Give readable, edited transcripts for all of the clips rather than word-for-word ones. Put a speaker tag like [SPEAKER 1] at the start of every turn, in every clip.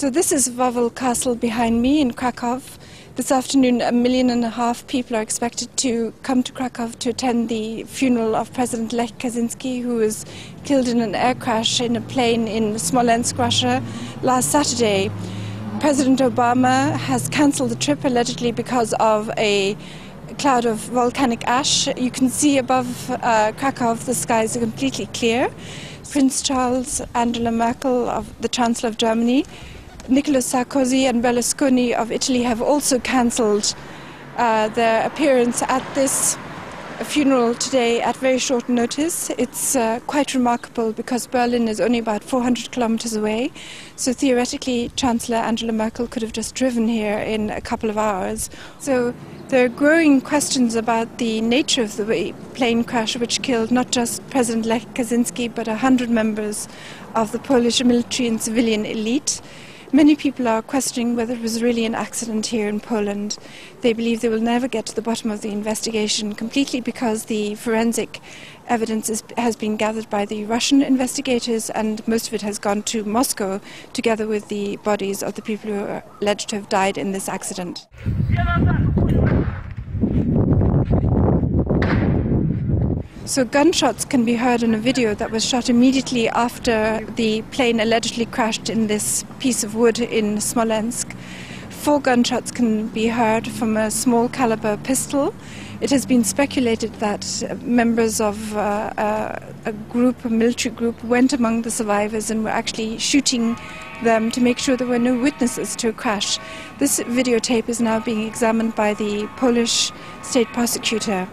[SPEAKER 1] So this is Wawel Castle behind me in Krakow. This afternoon, 1.5 million people are expected to come to Krakow to attend the funeral of President Lech Kaczynski, who was killed in an air crash in a plane in Smolensk, Russia, last Saturday. President Obama has cancelled the trip allegedly because of a cloud of volcanic ash. You can see above Krakow the skies are completely clear. Prince Charles, Angela Merkel, the Chancellor of Germany, Nicolas Sarkozy and Berlusconi of Italy have also cancelled their appearance at this funeral today at very short notice. It's quite remarkable because Berlin is only about 400 kilometers away. So theoretically, Chancellor Angela Merkel could have just driven here in a couple of hours. So there are growing questions about the nature of the plane crash which killed not just President Lech Kaczynski but 100 members of the Polish military and civilian elite. Many people are questioning whether it was really an accident here in Poland. They believe they will never get to the bottom of the investigation completely because the forensic evidence has been gathered by the Russian investigators and most of it has gone to Moscow together with the bodies of the people who are alleged to have died in this accident. So gunshots can be heard in a video that was shot immediately after the plane allegedly crashed in this piece of wood in Smolensk. 4 gunshots can be heard from a small caliber pistol. It has been speculated that members of a military group, went among the survivors and were actually shooting them to make sure there were no witnesses to a crash. This videotape is now being examined by the Polish state prosecutor.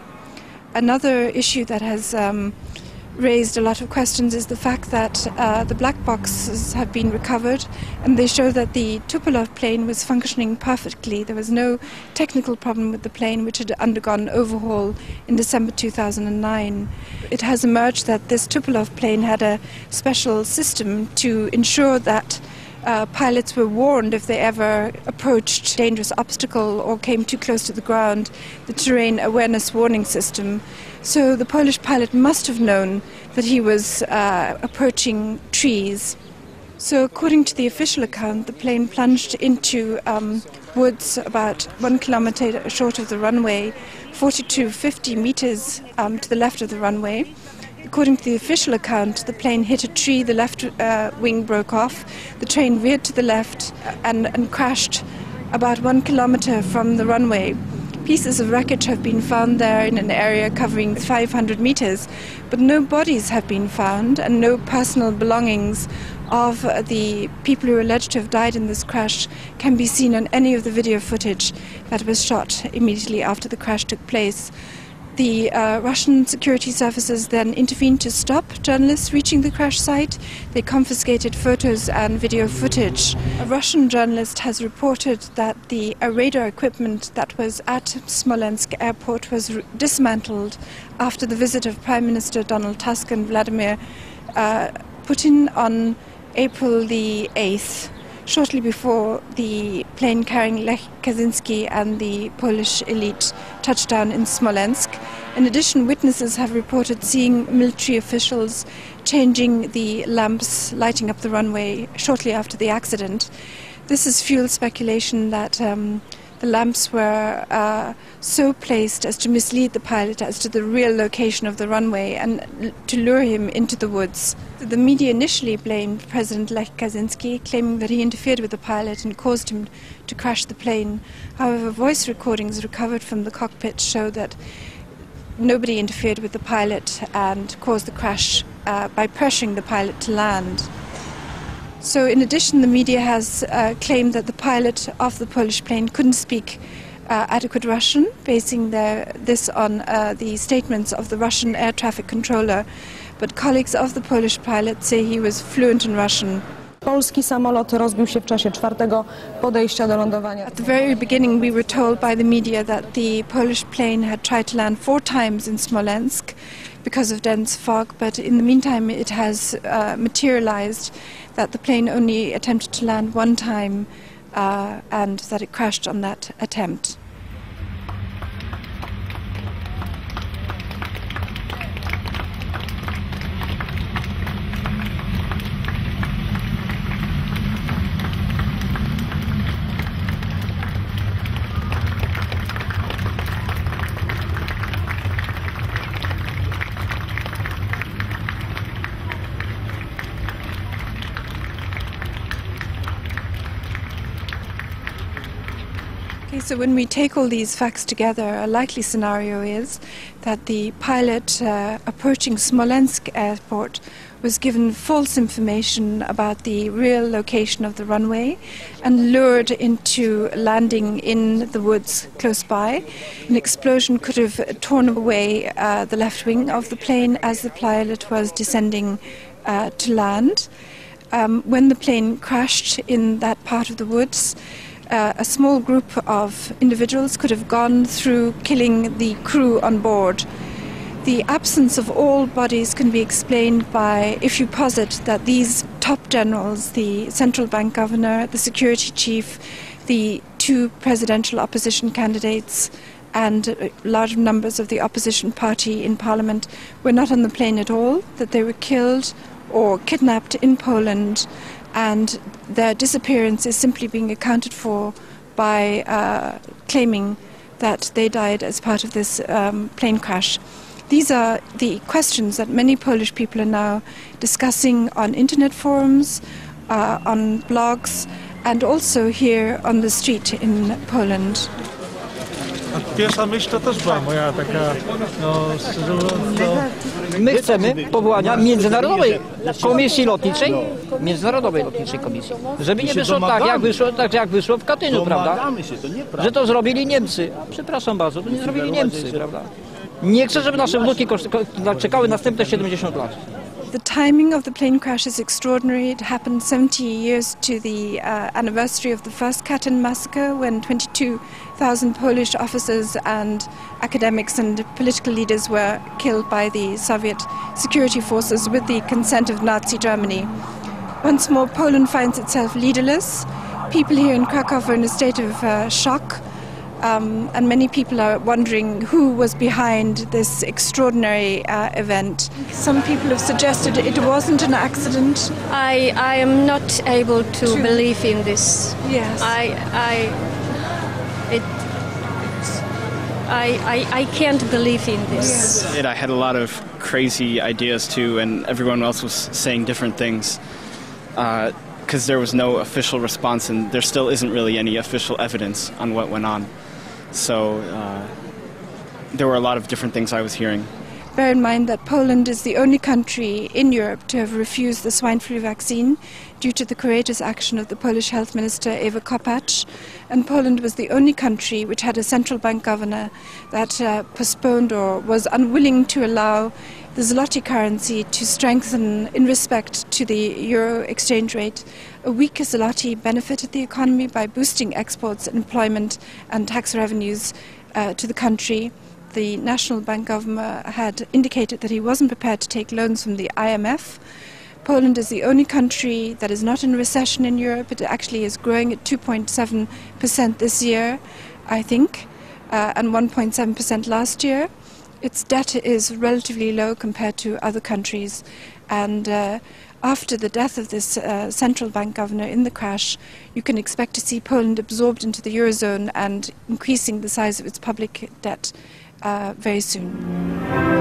[SPEAKER 1] Another issue that has raised a lot of questions is the fact that the black boxes have been recovered and they show that the Tupolev plane was functioning perfectly. There was no technical problem with the plane, which had undergone overhaul in December 2009. It has emerged that this Tupolev plane had a special system to ensure that pilots were warned if they ever approached a dangerous obstacle or came too close to the ground, the terrain awareness warning system. So the Polish pilot must have known that he was approaching trees. So according to the official account, the plane plunged into woods about 1 kilometer short of the runway, 40 to 50 meters to the left of the runway. According to the official account, the plane hit a tree, the left wing broke off, the train veered to the left and crashed about 1 kilometer from the runway. Pieces of wreckage have been found there in an area covering 500 meters, but no bodies have been found and no personal belongings of the people who are alleged to have died in this crash can be seen on any of the video footage that was shot immediately after the crash took place. The Russian security services then intervened to stop journalists reaching the crash site. They confiscated photos and video footage. A Russian journalist has reported that the radar equipment that was at Smolensk airport was dismantled after the visit of Prime Minister Donald Tusk and Vladimir Putin on April the 8th. Shortly before the plane carrying Lech Kaczynski and the Polish elite touched down in Smolensk. In addition, witnesses have reported seeing military officials changing the lamps lighting up the runway shortly after the accident. This has fueled speculation that the lamps were so placed as to mislead the pilot as to the real location of the runway and to lure him into the woods. The media initially blamed President Lech Kaczynski, claiming that he interfered with the pilot and caused him to crash the plane. However, voice recordings recovered from the cockpit show that nobody interfered with the pilot and caused the crash by pressuring the pilot to land. So in addition, the media has claimed that the pilot of the Polish plane couldn't speak adequate Russian, basing this on the statements of the Russian air traffic controller. But colleagues of the Polish pilot say he was fluent in Russian.
[SPEAKER 2] Polski samolot rozbił się w czasie 4. podejścia do lądowania.
[SPEAKER 1] At the very beginning we were told by the media that the Polish plane had tried to land 4 times in Smolensk because of dense fog, but in the meantime it has materialized that the plane only attempted to land 1 time and that it crashed on that attempt. So when we take all these facts together, a likely scenario is that the pilot approaching Smolensk airport was given false information about the real location of the runway and lured into landing in the woods close by. An explosion could have torn away the left wing of the plane as the pilot was descending to land. When the plane crashed in that part of the woods, a small group of individuals could have gone through, killing the crew on board. The absence of all bodies can be explained by, if you posit that these top generals, the central bank governor, the security chief, the two presidential opposition candidates, and large numbers of the opposition party in parliament were not on the plane at all, that they were killed or kidnapped in Poland, and their disappearance is simply being accounted for by claiming that they died as part of this plane crash. These are the questions that many Polish people are now discussing on internet forums, on blogs, and also here on the street in Poland.
[SPEAKER 3] Pierwsza myśl to też była moja taka, szczerze mówiąc,
[SPEAKER 4] My chcemy powołania międzynarodowej komisji lotniczej, komisji, żeby nie wyszło tak jak wyszło w Katyniu, prawda? Że to zrobili Niemcy. Przepraszam bardzo, to nie zrobili Niemcy, prawda? Nie chcę, żeby nasze wnuki czekały następne 70 lat.
[SPEAKER 1] The timing of the plane crash is extraordinary. It happened 70 years to the anniversary of the first Katyn massacre, when 22,000 Polish officers and academics and political leaders were killed by the Soviet security forces with the consent of Nazi Germany. Once more, Poland finds itself leaderless. People here in Krakow are in a state of shock. And many people are wondering who was behind this extraordinary event. Some people have suggested it wasn't an accident.
[SPEAKER 5] I am not able to believe in this.
[SPEAKER 1] Yes.
[SPEAKER 5] I can't believe in this.
[SPEAKER 1] Yes.
[SPEAKER 6] I had a lot of crazy ideas too, and everyone else was saying different things. Because there was no official response, and there still isn't really any official evidence on what went on. So there were a lot of different things I was hearing.
[SPEAKER 1] Bear in mind that Poland is the only country in Europe to have refused the swine flu vaccine due to the courageous action of the Polish health minister Ewa Kopacz. And Poland was the only country which had a central bank governor that postponed or was unwilling to allow the zloty currency to strengthen in respect to the euro exchange rate. A weaker zloty benefited the economy by boosting exports, employment and tax revenues to the country. The National Bank governor had indicated that he wasn't prepared to take loans from the IMF. Poland is the only country that is not in recession in Europe. It actually is growing at 2.7% this year, I think, and 1.7% last year. Its debt is relatively low compared to other countries, and after the death of this central bank governor in the crash, you can expect to see Poland absorbed into the Eurozone and increasing the size of its public debt very soon.